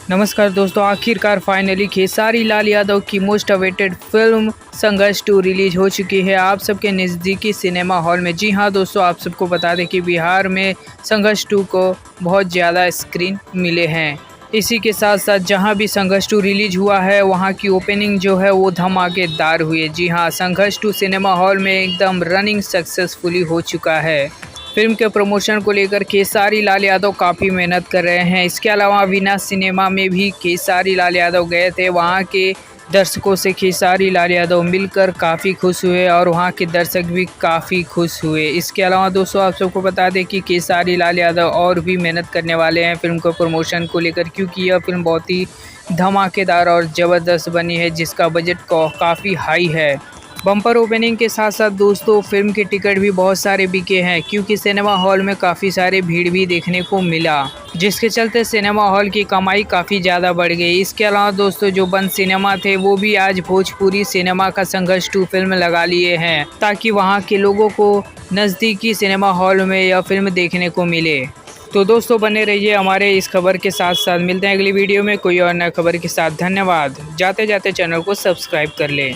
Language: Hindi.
नमस्कार दोस्तों, आखिरकार फाइनली खेसारी लाल यादव की मोस्ट अवेटेड फिल्म संघर्ष 2 रिलीज हो चुकी है आप सबके नज़दीकी सिनेमा हॉल में। जी हां दोस्तों, आप सबको बता दें कि बिहार में संघर्ष 2 को बहुत ज़्यादा स्क्रीन मिले हैं। इसी के साथ साथ जहां भी संघर्ष 2 रिलीज हुआ है वहां की ओपनिंग जो है वो धमाकेदार हुई है। जी हां, संघर्ष 2 सिनेमा हॉल में एकदम रनिंग सक्सेसफुली हो चुका है। फिल्म के प्रमोशन को लेकर खेसारी लाल यादव काफ़ी मेहनत कर रहे हैं। इसके अलावा अविनाश सिनेमा में भी खेसारी लाल यादव गए थे। वहाँ के दर्शकों से खेसारी लाल यादव मिलकर काफ़ी खुश हुए और वहाँ के दर्शक भी काफ़ी खुश हुए। इसके अलावा दोस्तों, आप सबको बता दें कि खेसारी लाल यादव और भी मेहनत करने वाले हैं फिल्म को प्रमोशन को लेकर, क्योंकि यह फिल्म बहुत ही धमाकेदार और ज़बरदस्त बनी है जिसका बजट काफ़ी हाई है। बम्पर ओपनिंग के साथ साथ दोस्तों फिल्म के टिकट भी बहुत सारे बिके हैं, क्योंकि सिनेमा हॉल में काफ़ी सारे भीड़ भी देखने को मिला, जिसके चलते सिनेमा हॉल की कमाई काफ़ी ज़्यादा बढ़ गई। इसके अलावा दोस्तों जो बंद सिनेमा थे वो भी आज भोजपुरी सिनेमा का संघर्ष 2 फिल्म लगा लिए हैं, ताकि वहां के लोगों को नज़दीकी सिनेमा हॉल में यह फिल्म देखने को मिले। तो दोस्तों बने रहिए हमारे इस खबर के साथ साथ। मिलते हैं अगली वीडियो में कोई और नई खबर के साथ। धन्यवाद। जाते जाते चैनल को सब्सक्राइब कर लें।